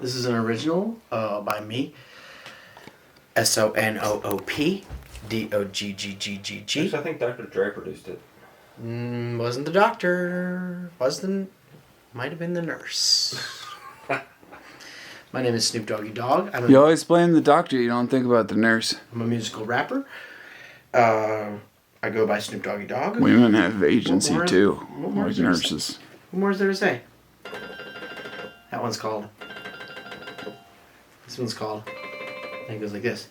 This is an original by me. SONOOP DOGGGGG. I think Dr. Dre produced it. Wasn't the doctor. Might have been the nurse. My name is Snoop Doggy Dogg. You always blame the doctor, you don't think about the nurse. I'm a musical rapper. I go by Snoop Doggy Dogg. Women have agency too, what more like is there to nurses. say? What more is there to say? That one's called. This one's called. And it goes like this.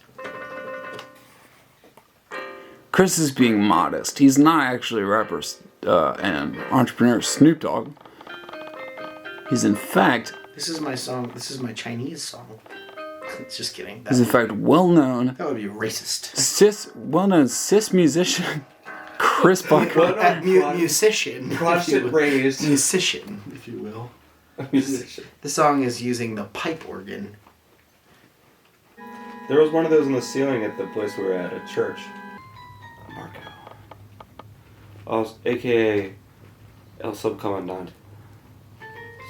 Chris is being modest. He's not actually a rapper and entrepreneur Snoop Dogg. He's in fact... This is my song. This is my Chinese song. Just kidding. He's in fact well-known... That would be racist. Well-known cis musician Chris Bucket. Musician. Protestant raised. Musician, if you will. Musician. The song is using the pipe organ. There was one of those on the ceiling at the place we were at church. Marco. AKA El Subcommandant.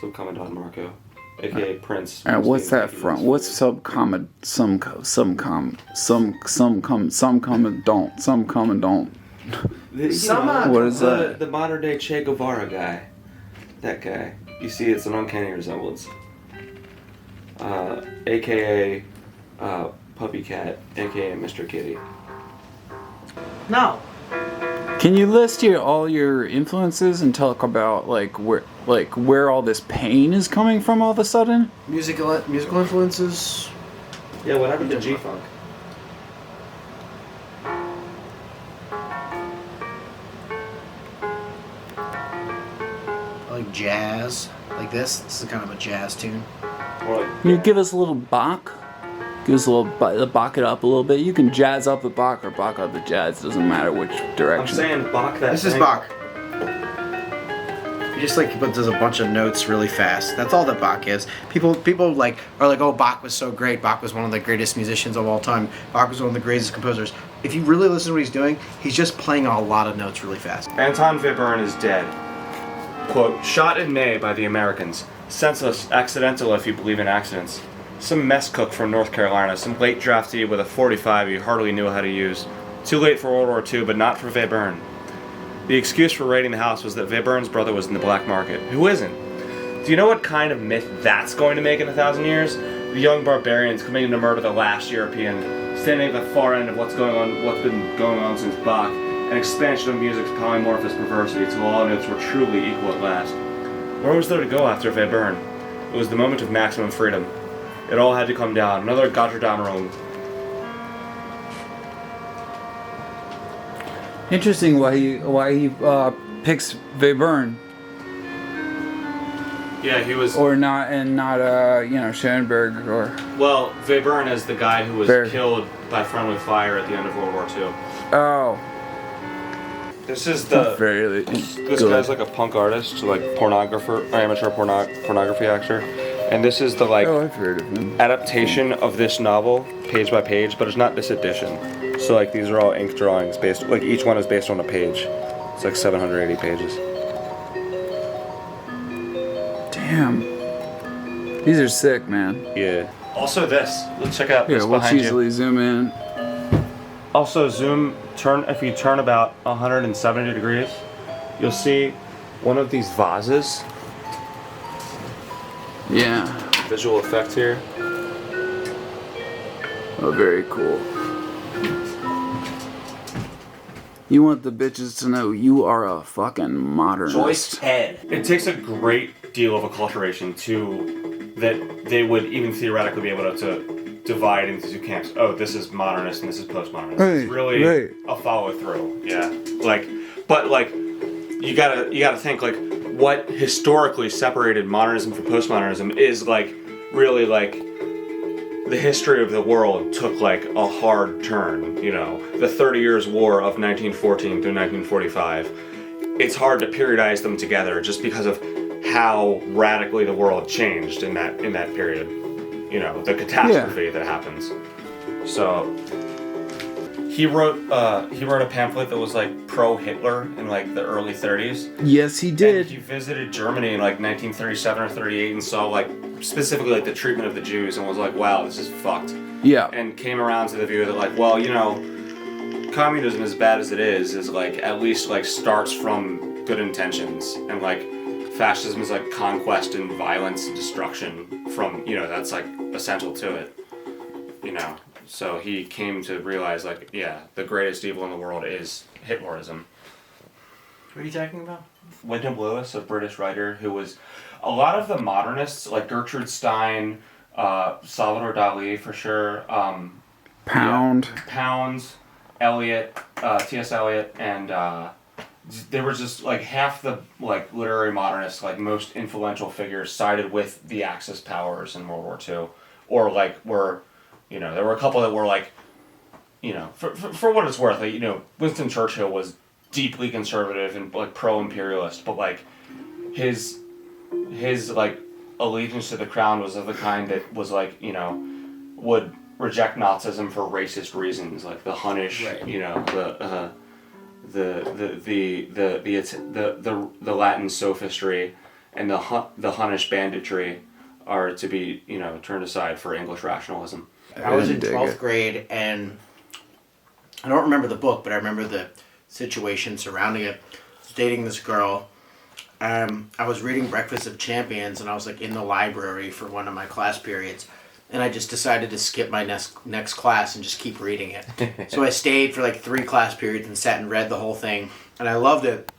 Subcommandant Marco. AKA Prince. What's that from? What's some commandant? What is that? The modern day Che Guevara guy. That guy. You see, it's an uncanny resemblance. AKA Puppy Cat, AKA Mr. Kitty. No. Can you list all your influences and talk about where all this pain is coming from all of a sudden? Musical influences. Yeah, what happened to G-Funk? I like jazz. Like this. This is kind of a jazz tune. Or like, Can you give us a little Bach? Give us a little Bach it up a little bit. You can jazz up the Bach or Bach up the jazz. Doesn't matter which direction. I'm saying Bach that This is thing. Bach. He just does a bunch of notes really fast. That's all that Bach is. People are like, oh, Bach was so great. Bach was one of the greatest musicians of all time. Bach was one of the greatest composers. If you really listen to what he's doing, he's just playing a lot of notes really fast. Anton Webern is dead. Quote, shot in May by the Americans. Senseless, accidental if you believe in accidents. Some mess cook from North Carolina, some late draftee with a 45 he hardly knew how to use. Too late for World War II, but not for Webern. The excuse for raiding the house was that Webern's brother was in the black market. Who isn't? Do you know what kind of myth that's going to make in 1,000 years? The young barbarians coming to murder the last European, standing at the far end of what's been going on since Bach, an expansion of music's polymorphous perversity till all notes were truly equal at last. Where was there to go after Webern? It was the moment of maximum freedom. It all had to come down. Another Gotterdammerung. Interesting why he picks Webern. Yeah, he was. Or not Schoenberg or. Well, Webern is the guy who was killed by friendly fire at the end of World War II. Oh. This is the. This guy's like a punk artist, like amateur pornography actor. And this is the I've heard of him. adaptation of this novel, page by page, but it's not this edition. So these are all ink drawings each one is based on a page. It's 780 pages. Damn. These are sick, man. Yeah. Also this. Let's check out this let's behind easily you. zoom in. Also if you turn about 170 degrees, you'll see one of these vases. Yeah. Visual effect here. Oh, very cool. You want the bitches to know you are a fucking modernist. Head. It takes a great deal of acculturation that they would even theoretically be able to divide into two camps. Oh, this is modernist and this is postmodernist. It's really a follow through. Yeah. But you gotta think what historically separated modernism from postmodernism is really the history of the world took a hard turn. The 30 Years' War of 1914 through 1945. It's hard to periodize them together just because of how radically the world changed in that period. The catastrophe that happens. So he wrote a pamphlet that was like pro-Hitler in like the early 30s. Yes, he did. And he visited Germany in like 1937 or 38 and saw like specifically like the treatment of the Jews and was like, wow, this is fucked. Yeah. And came around to the view that like, well, you know, communism, as bad as it is like at least like starts from good intentions, and like fascism is like conquest and violence and destruction from, you know, that's like essential to it, you know. So he came to realize like, yeah, the greatest evil in the world is Hitlerism. What are you talking about? Wyndham Lewis, a British writer who was a lot of the modernists like Gertrude Stein, Salvador Dali for sure, Pound. yeah, Pounds, Eliot, T.S. Eliot, and there was just like half the like literary modernists, like most influential figures, sided with the Axis powers in World War II, or like were, you know, there were a couple that were like, you know, for what it's worth, like, you know, Winston Churchill was deeply conservative and like pro-imperialist, but like his like allegiance to the crown was of the kind that was like, you know, would reject Nazism for racist reasons, like the Hunnish, right. you know, the Latin sophistry and the Hunnish banditry are to be, you know, turned aside for English rationalism. I was in 12th grade, and I don't remember the book, but I remember the situation surrounding it. I was dating this girl. I was reading Breakfast of Champions, and I was like in the library for one of my class periods, and I just decided to skip my next class and just keep reading it. So I stayed for like 3 class periods and sat and read the whole thing, and I loved it.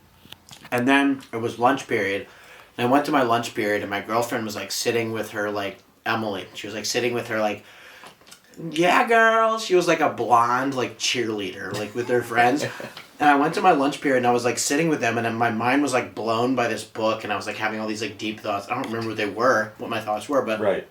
And then it was lunch period, and I went to my lunch period, and my girlfriend was like sitting with her, like Emily. She was like sitting with her, like, yeah, girl. She was like a blonde, like cheerleader, like with her friends. And I went to my lunch period, and I was like sitting with them, and then my mind was like blown by this book, and I was like having all these like deep thoughts. I don't remember what they were, what my thoughts were, but Right.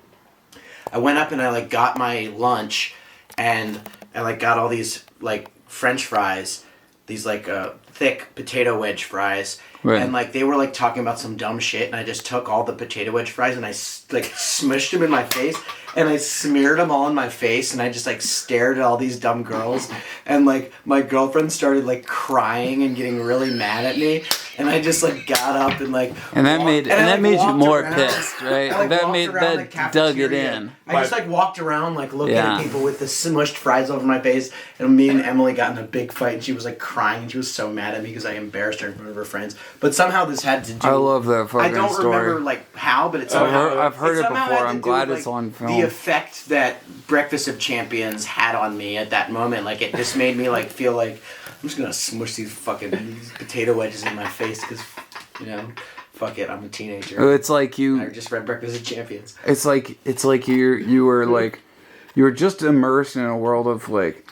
I went up and I like got my lunch, and I like got all these like French fries, these like thick potato wedge fries, Right. and like they were like talking about some dumb shit, and I just took all the potato wedge fries and I like smushed them in my face, and I smeared them all in my face, and I just like stared at all these dumb girls, and like my girlfriend started like crying and getting really mad at me, and I just like got up and like And that made you walked more around. pissed, right? I, like, that walked made around the that dug it cafeteria. in. I just like walked around like looking Yeah. at people with the smushed fries over my face, and me and Emily got in a big fight, and she was like crying, and she was so mad at me because I embarrassed her in front of her friends. But somehow this had to do. I love that fucking I don't story. remember like how, but it somehow I've heard it somehow before. had to I'm do glad with, it's like, on film. The effect that Breakfast of Champions had on me at that moment, like it just made me like feel like I'm just gonna smush these potato wedges in my face because, you know, fuck it, I'm a teenager. It's like I just read Breakfast of Champions. It's like you were like you were just immersed in a world of like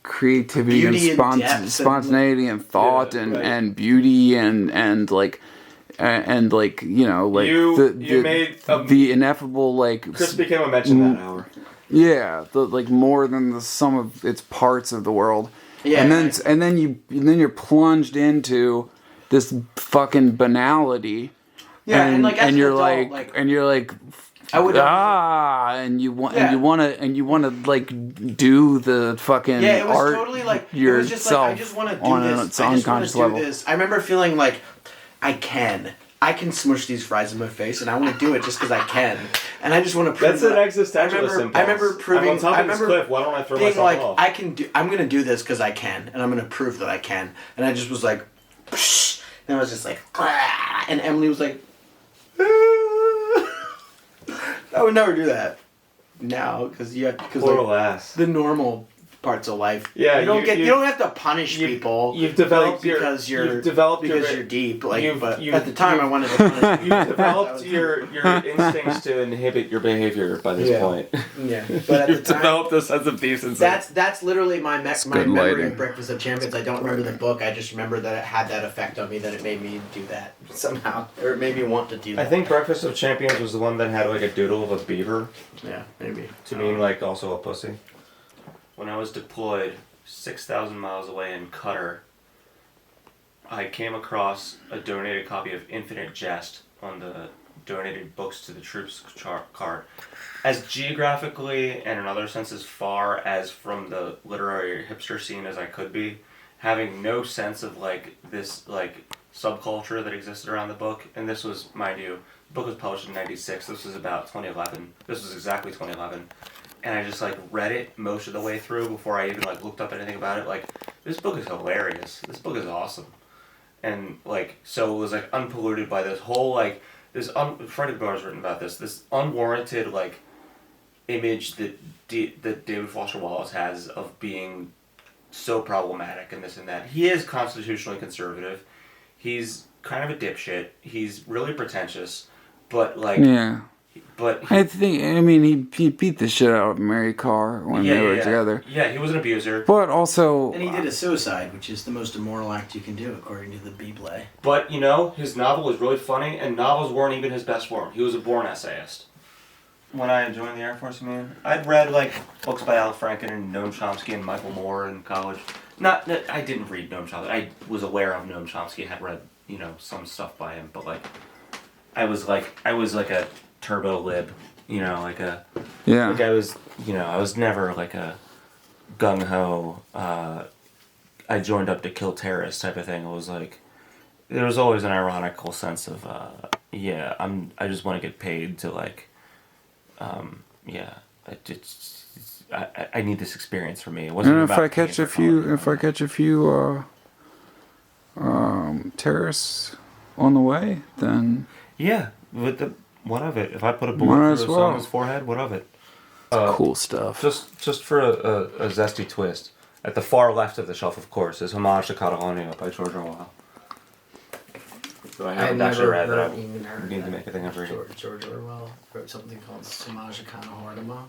creativity Beauty and and depth spontaneity and thought Yeah, right. and beauty and like you know like You made the ineffable like Chris became a mention that hour. yeah the like more than the sum of its parts of the world. Yeah, and then you're plunged into this fucking banality. Yeah, and like as and an you're adult, like and you're like I would and you want Yeah. and you want to like do the fucking yeah, it was art totally like it yourself was just like I just want to do on this. its I just want unconscious to do level. this. I remember feeling like I can smush these fries in my face, and I want to do it just because I can, and I just want to prove. That's an that- existentialist impulse. I remember proving. I'm on top I of this remember cliff. Why don't I throw being myself like, off? I can do. I'm gonna do this because I can, and I'm gonna prove that I can. And I just was like, psh, and I was just like, ah, and Emily was like, ah. I would never do that now because Poor ass. the normal parts of life. Yeah, you don't you- get. you- You don't have to punish people. You've developed like, because you're your you're deep. Like, you've- but you've- at the time, I wanted to punish people. You've developed your instincts to inhibit your behavior by this Yeah. point. Yeah, but at the You've time, developed a sense of decency. that's literally my my good memory lighting. of Breakfast of Champions. I don't remember the book. I just remember that it had that effect on me. That it made me do that somehow, or it made me want to do that. I think Breakfast of Champions was the one that had like a doodle of a beaver Yeah, maybe. to mean like also a pussy. When I was deployed 6,000 miles away in Qatar, I came across a donated copy of Infinite Jest on the donated books to the troops card. As geographically and in other senses far as from the literary hipster scene as I could be, having no sense of like this like subculture that existed around the book, and this was, mind you, the book was published in '96. This was about 2011. This was exactly 2011, and I just like read it most of the way through before I even like looked up anything about it. Like, this book is hilarious. This book is awesome, and like so it was like unpolluted by this whole like Freddie Barr's written about this unwarranted like image that that David Foster Wallace has of being so problematic and this and that. He is constitutionally conservative. He's kind of a dipshit. He's really pretentious, but like Yeah. But I mean, he beat the shit out of Mary Carr when they were together. Yeah, he was an abuser. But also... And he did a suicide, which is the most immoral act you can do, according to the Bible. But, you know, his novel was really funny, and novels weren't even his best form. He was a born essayist. When I joined the Air Force, I'd read, like, books by Al Franken and Noam Chomsky and Michael Moore in college. Not that I didn't read Noam Chomsky. I was aware of Noam Chomsky, had read, you know, some stuff by him, but, like, I was like a turbo lib, you know, like a... Yeah. Like, I was never, like, a gung-ho, I joined up to kill terrorists type of thing. It was, like... There was always an ironical sense of, I just want to get paid to, like... I need this experience for me. It wasn't And about if I catch a few terrorists on the way, then what of it? If I put a bullet through someone's forehead, what of it? cool stuff. Just for a zesty twist, at the far left of the shelf, of course, is Homage to Catalunya by George Orwell. So I haven't actually read that. I need to make a thing every... George Orwell wrote something called Samaj Kanahordama.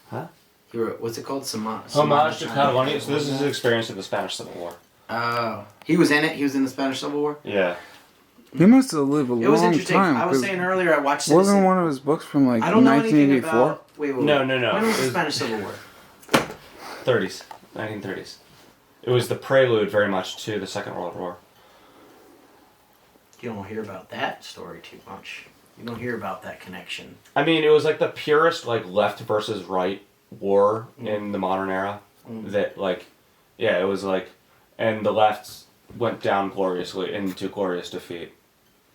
Huh? He wrote, what's it called? Homage to Catalunya. So this is his experience of the Spanish Civil War. Oh. He was in it? He was in the Spanish Civil War? Yeah. He must have lived a long time. It was interesting. I was saying earlier, I watched Citizen. Wasn't one of his books from like I don't know anything 1984? about... Wait. No. When was the Spanish Civil War? 30s. 1930s. It was the prelude very much to the Second World War. You don't hear about that story too much. You don't hear about that connection. I mean, it was like the purest, like, left versus right war in the modern era. That, like, yeah, it was like, and the left went down gloriously into glorious defeat.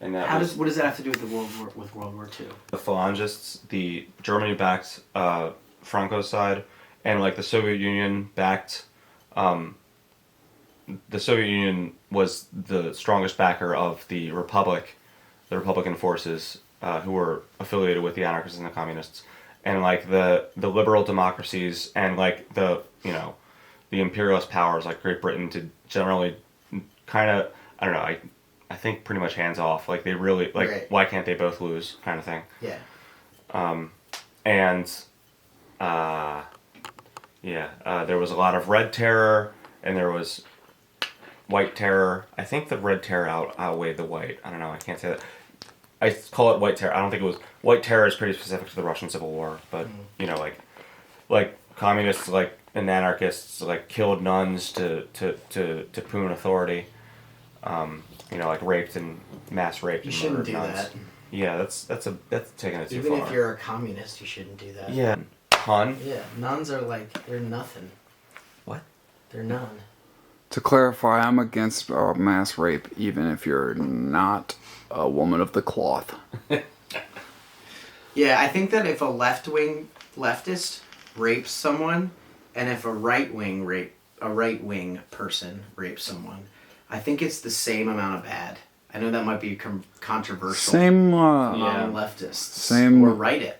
And that what does that have to do with World War II? The Phalangists, the Germany-backed Franco's side, and like the Soviet Union backed. The Soviet Union was the strongest backer of the Republic, the Republican forces, who were affiliated with the anarchists and the communists, and like the liberal democracies and like the imperialist powers like Great Britain to generally kind of, I don't know, I think pretty much hands off. Like they really like right. Why can't they both lose kind of thing. Yeah. There was a lot of red terror and there was white terror. I think the red terror outweighed the white. I don't know. I can't say that. I call it white terror. I don't think it was... White terror is pretty specific to the Russian Civil War. But, like communists like and anarchists like killed nuns to poon authority. Like raped and mass raped You and shouldn't murdered do nuns. that. Yeah, that's taking it too Even far. if you're a communist, you shouldn't do that. Yeah. Hun? Yeah, nuns are like, they're nothing. What? They're none. To clarify, I'm against mass rape, even if you're not a woman of the cloth. Yeah, I think that if a leftist rapes someone, and if a right wing person rapes someone, I think it's the same amount of bad. I know that might be controversial among leftists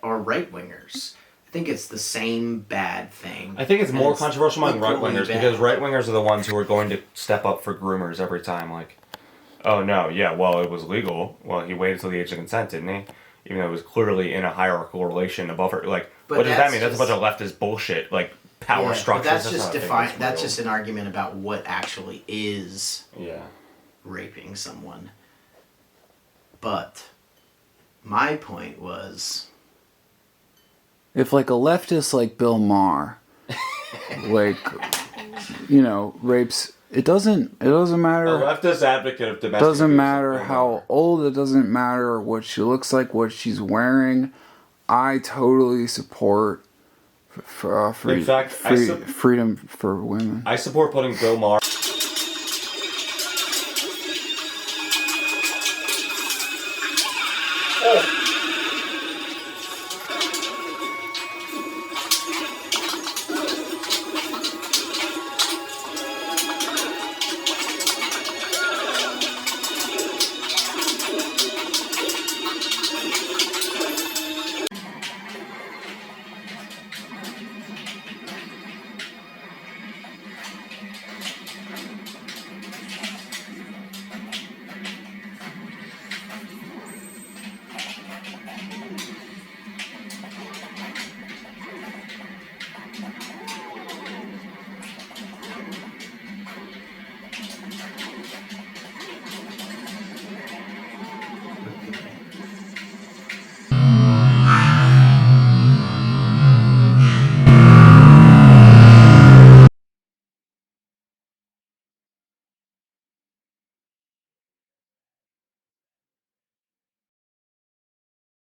or right wingers. I think it's the same bad thing. I think it's more controversial among right wingers because right wingers wingers are the ones who are going to step up for groomers every time. Like, oh no, yeah, well it was legal. Well, he waited till the age of consent, didn't he? Even though it was clearly in a hierarchical relation above her. Like, but what does that mean? That's a bunch of leftist bullshit. Like power structures. But that's just defined. That's just an argument about what actually is raping someone. But my point was, if like a leftist like Bill Maher, like, rapes It doesn't matter. A leftist advocate of domestic Doesn't abuse. matter how old. It doesn't matter what she looks like, what she's wearing. I totally support In fact, freedom for women. I support putting Bill Maher. Oh.